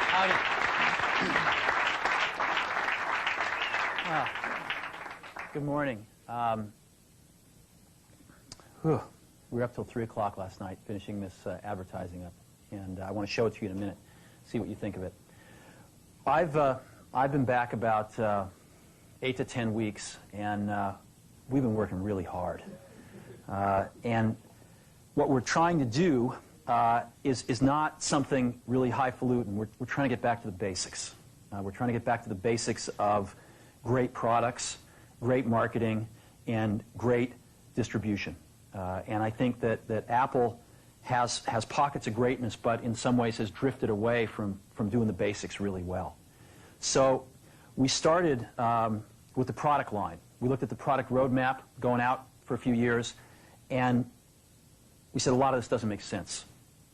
Howdy. Good morning. We were up till 3 o'clock last night finishing this advertising up, and I want to show it to you in a minute, see what you think of it. I've been back about 8 to 10 weeks, and we've been working really hard. And what we're trying to do is not something really highfalutin. We're trying to get back to the basics. We're trying to get back to the basics of great products, great marketing, and great distribution. And I think that Apple has pockets of greatness, but in some ways has drifted away from doing the basics really well. So we started with the product line. We looked at the product roadmap going out for a few years, and we said a lot of this doesn't make sense,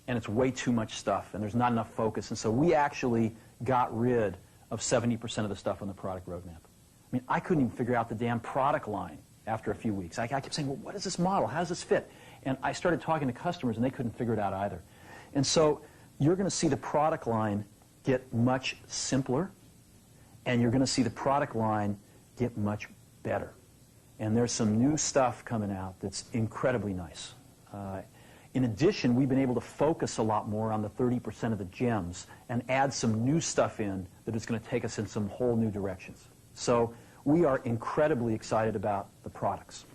and it's way too much stuff, and there's not enough focus. And so we actually got rid of 70% of the stuff on the product roadmap. I mean, I couldn't even figure out the damn product line after a few weeks. I kept saying, well, what is this model? How does this fit? And I started talking to customers, and they couldn't figure it out either. And so you're going to see the product line get much simpler, and you're going to see the product line get much better. And there's some new stuff coming out that's incredibly nice. In addition, we've been able to focus a lot more on the 30% of the gems and add some new stuff in that is going to take us in some whole new directions. So we are incredibly excited about the products.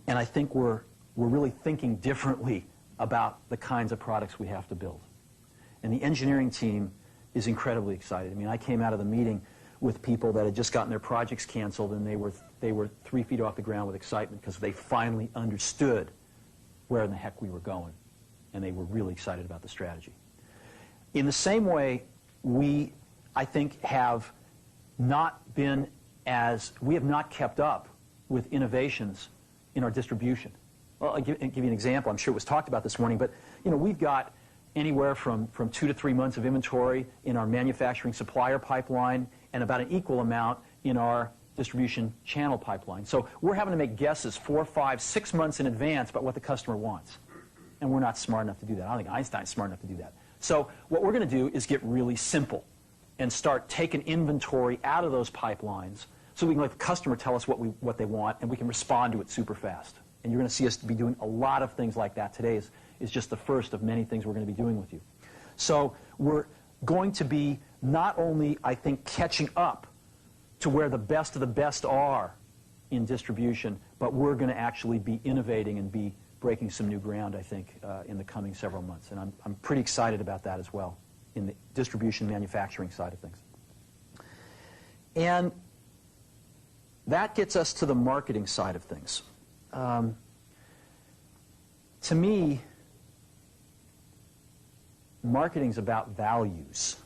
And I think we're really thinking differently about the kinds of products we have to build. And the engineering team is incredibly excited. I mean, I came out of the meeting with people that had just gotten their projects canceled, and they were 3 feet off the ground with excitement because they finally understood where in the heck we were going, and they were really excited about the strategy. In the same way, we, I think, have not kept up with innovations in our distribution. Well, I'll give you an example. I'm sure it was talked about this morning, but we've got anywhere from 2 to 3 months of inventory in our manufacturing supplier pipeline and about an equal amount in our distribution channel pipeline. So we're having to make guesses 4, 5, 6 months in advance about what the customer wants. And we're not smart enough to do that. I don't think Einstein's smart enough to do that. So what we're going to do is get really simple and start taking inventory out of those pipelines so we can let the customer tell us what they want, and we can respond to it super fast. And you're going to see us be doing a lot of things like that. Today is just the first of many things we're going to be doing with you. So we're going to be not only, I think, catching up to where the best of the best are in distribution, but we're going to actually be innovating and be breaking some new ground, I think, in the coming several months. And I'm pretty excited about that as well in the distribution manufacturing side of things. And that gets us to the marketing side of things. To me, marketing's about values.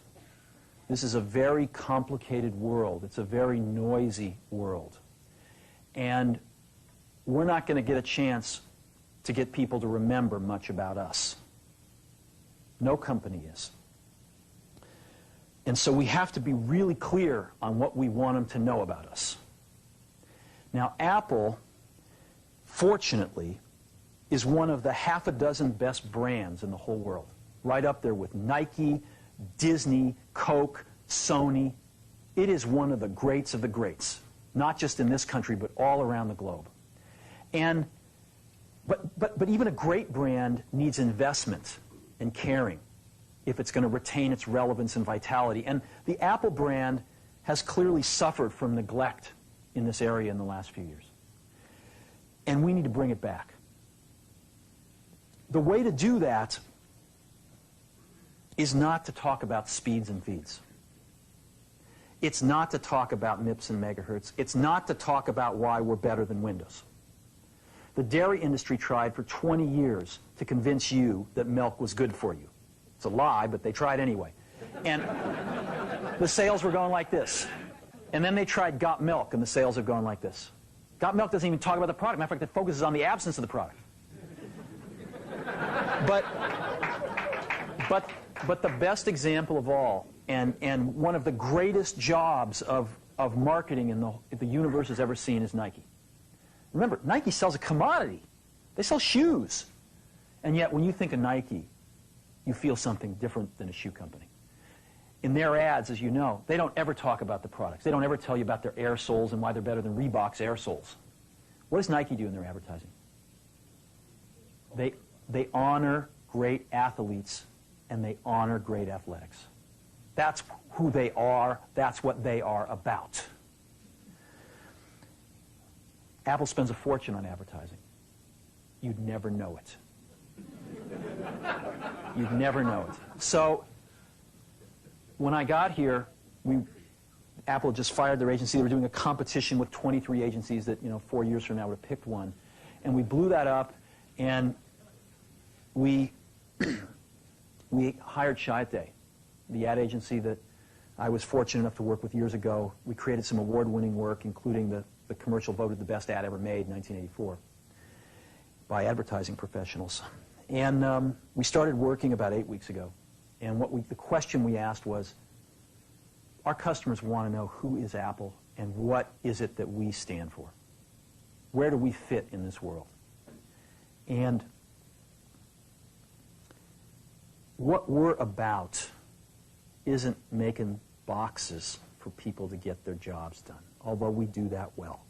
This is a very complicated world. It's a very noisy world. And we're not going to get a chance to get people to remember much about us. No company is. And so we have to be really clear on what we want them to know about us. Now, Apple, fortunately, is one of the half a dozen best brands in the whole world. Right up there with Nike, Disney, Coke, Sony. It is one of the greats of the greats, not just in this country, but all around the globe. And but even a great brand needs investment and caring if it's going to retain its relevance and vitality. And the Apple brand has clearly suffered from neglect in this area in the last few years. And we need to bring it back. The way to do that is not to talk about speeds and feeds. It's not to talk about MIPS and megahertz. It's not to talk about why we're better than Windows. The dairy industry tried for 20 years to convince you that milk was good for you. It's a lie, but they tried anyway. And the sales were going like this. And then they tried Got Milk, and the sales have gone like this. Got Milk doesn't even talk about the product. Matter of fact, it focuses on the absence of the product. But the best example of all, and one of the greatest jobs of marketing the universe has ever seen, is Nike. Remember, Nike sells a commodity. They sell shoes. And yet, when you think of Nike, you feel something different than a shoe company. In their ads, as you know, they don't ever talk about the products. They don't ever tell you about their air soles and why they're better than Reebok's air soles. What does Nike do in their advertising? They honor great athletes and they honor great athletics. That's who they are. That's what they are about. Apple spends a fortune on advertising. You'd never know it. You'd never know it. So when I got here, Apple just fired their agency. They were doing a competition with 23 agencies that, 4 years from now would have picked one. And we blew that up, and we hired Chiat+, the ad agency that I was fortunate enough to work with years ago. We created some award-winning work, including the commercial voted the best ad ever made in 1984 by advertising professionals. And we started working about 8 weeks ago. And the question we asked was, our customers want to know who is Apple and what is it that we stand for? Where do we fit in this world? And what we're about isn't making boxes for people to get their jobs done, although we do that well.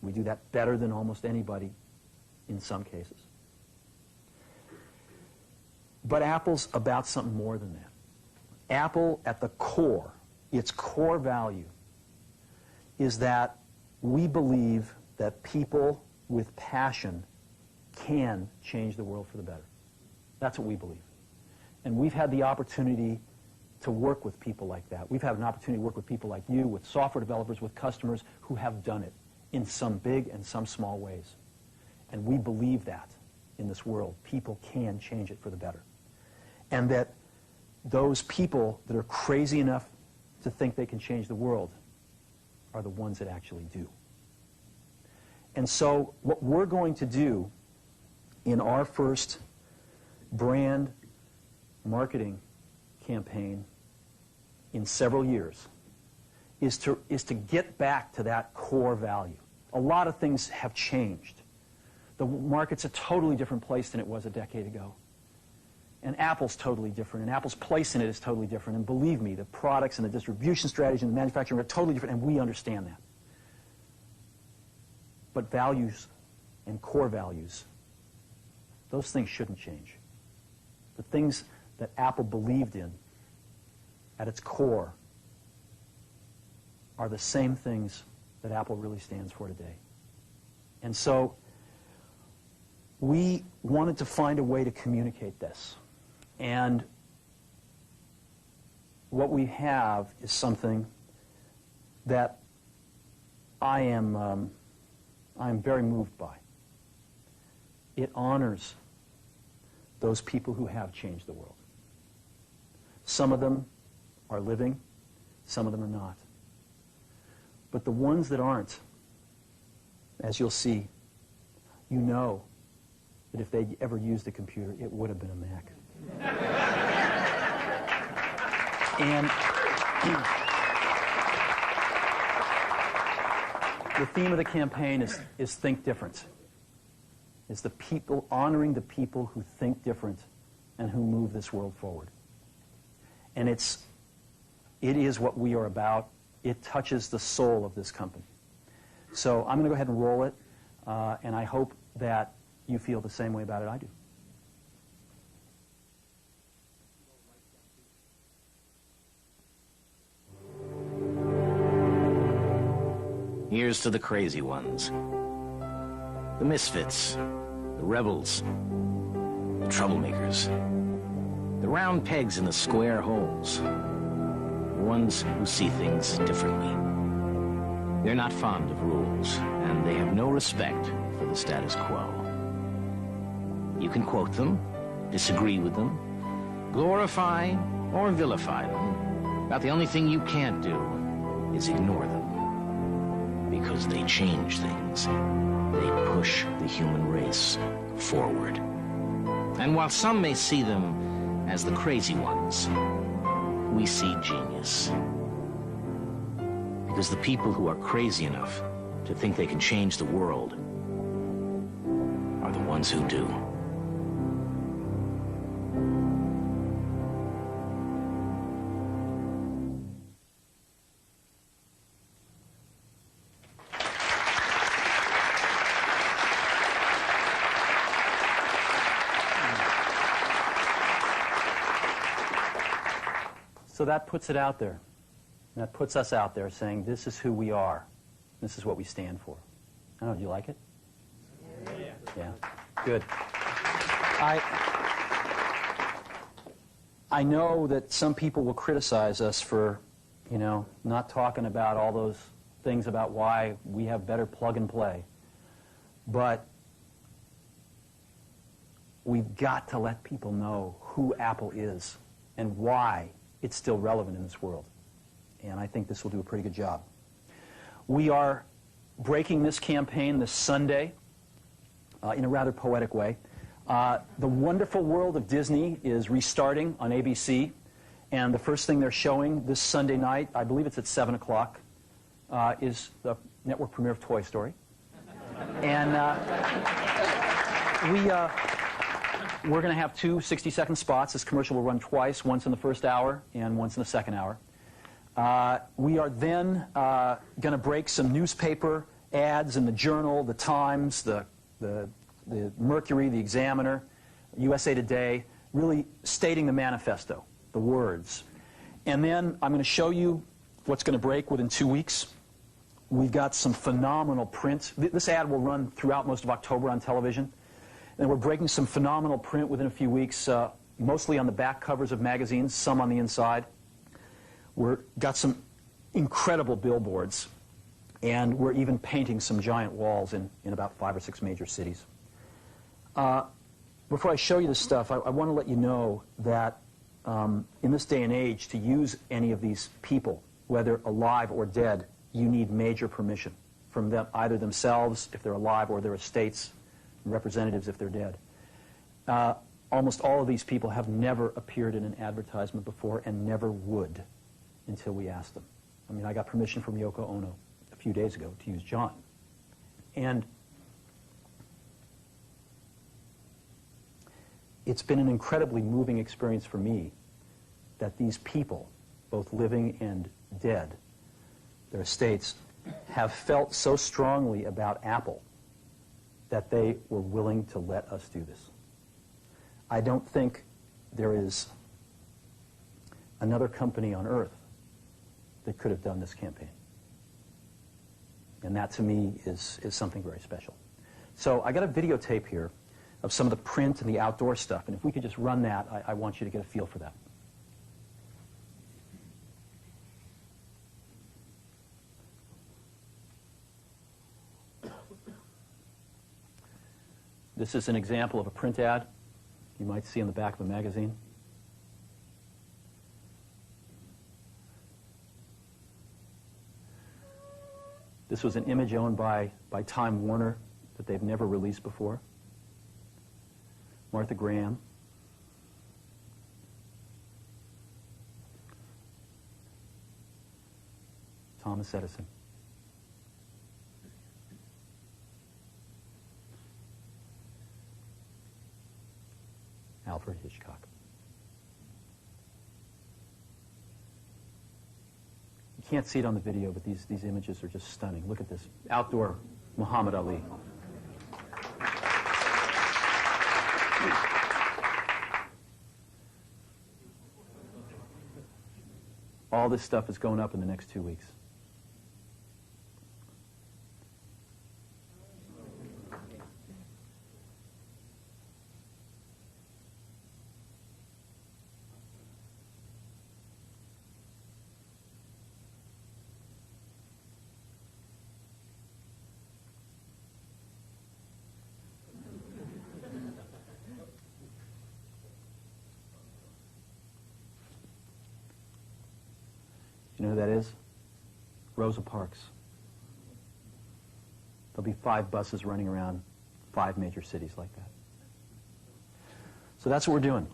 We do that better than almost anybody in some cases. But Apple's about something more than that. Apple, at the core, its core value, is that we believe that people with passion can change the world for the better. That's what we believe. And we've had the opportunity to work with people like that. We've had an opportunity to work with people like you, with software developers, with customers who have done it in some big and some small ways. And we believe that in this world. People can change it for the better. And that those people that are crazy enough to think they can change the world are the ones that actually do. And so what we're going to do in our first brand marketing campaign in several years is to get back to that core value. A lot of things have changed. The market's a totally different place than it was a decade ago. And Apple's totally different, and Apple's place in it is totally different. And believe me, the products and the distribution strategy and the manufacturing are totally different, and we understand that. But values and core values, those things shouldn't change. The things that Apple believed in at its core are the same things that Apple really stands for today. And so we wanted to find a way to communicate this. And what we have is something that I am very moved by. It honors those people who have changed the world. Some of them are living, some of them are not. But the ones that aren't, as you'll see, you know that if they'd ever used a computer, it would have been a Mac. And the theme of the campaign is Think Different. It's the people, honoring the people who think different and who move this world forward. And it is what we are about. It touches the soul of this company. So I'm going to go ahead and roll it, and I hope that you feel the same way about it I do. Here's to the crazy ones, the misfits, the rebels, the troublemakers, the round pegs in the square holes, the ones who see things differently. They're not fond of rules, and they have no respect for the status quo. You can quote them, disagree with them, glorify or vilify them, but the only thing you can't do is ignore them. Because they change things. They push the human race forward. And while some may see them as the crazy ones, we see genius. Because the people who are crazy enough to think they can change the world are the ones who do. So that puts it out there. That puts us out there saying, this is who we are. This is what we stand for. I don't know, do you like it? Yeah. Good. I know that some people will criticize us for, not talking about all those things about why we have better plug and play. But we've got to let people know who Apple is and why it's still relevant in this world. And I think this will do a pretty good job. We are breaking this campaign this Sunday in a rather poetic way. The Wonderful World of Disney is restarting on ABC, and the first thing they're showing this Sunday night, I believe it's at 7 o'clock, is the network premiere of Toy Story. And we're going to have two 60-second spots. This commercial will run twice, once in the first hour and once in the second hour. We are then going to break some newspaper ads in the Journal, the Times, the Mercury, the Examiner, USA Today, really stating the manifesto, the words. And then I'm going to show you what's going to break within 2 weeks. We've got some phenomenal print. This ad will run throughout most of October on television. And we're breaking some phenomenal print within a few weeks, mostly on the back covers of magazines, some on the inside. We've got some incredible billboards, and we're even painting some giant walls in about 5 or 6 major cities. Before I show you this stuff, I want to let you know that in this day and age, to use any of these people, whether alive or dead, you need major permission from them, either themselves, if they're alive, or their estates, representatives if they're dead. Almost all of these people have never appeared in an advertisement before and never would until we asked them. I mean, I got permission from Yoko Ono a few days ago to use John. And it's been an incredibly moving experience for me that these people, both living and dead, their estates, have felt so strongly about Apple that they were willing to let us do this. I don't think there is another company on earth that could have done this campaign. And that, to me, is something very special. So I got a videotape here of some of the print and the outdoor stuff. And if we could just run that, I want you to get a feel for that. This is an example of a print ad you might see on the back of a magazine. This was an image owned by Time Warner that they've never released before. Martha Graham. Thomas Edison. Alfred Hitchcock. You can't see it on the video, but these images are just stunning. Look at this. Outdoor Muhammad Ali. All this stuff is going up in the next 2 weeks. You know who that is? Rosa Parks. There'll be 5 buses running around 5 major cities like that. So that's what we're doing.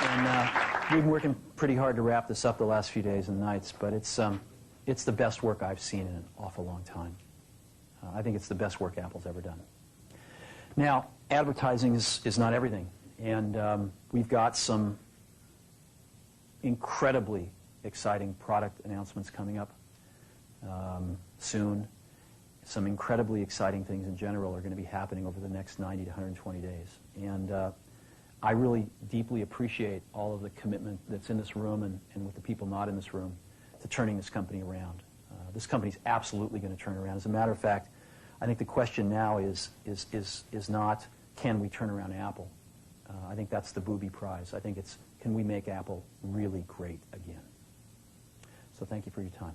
And we've been working pretty hard to wrap this up the last few days and nights, but it's the best work I've seen in an awful long time. I think it's the best work Apple's ever done. Now, advertising is not everything, and we've got some incredibly exciting product announcements coming up soon. some incredibly exciting things in general are going to be happening over the next 90 to 120 days. And I really deeply appreciate all of the commitment that's in this room and with the people not in this room to turning this company around. This company's absolutely going to turn around. As a matter of fact, I think the question now is not, can we turn around Apple? I think that's the booby prize. I think it's, can we make Apple really great again? So thank you for your time.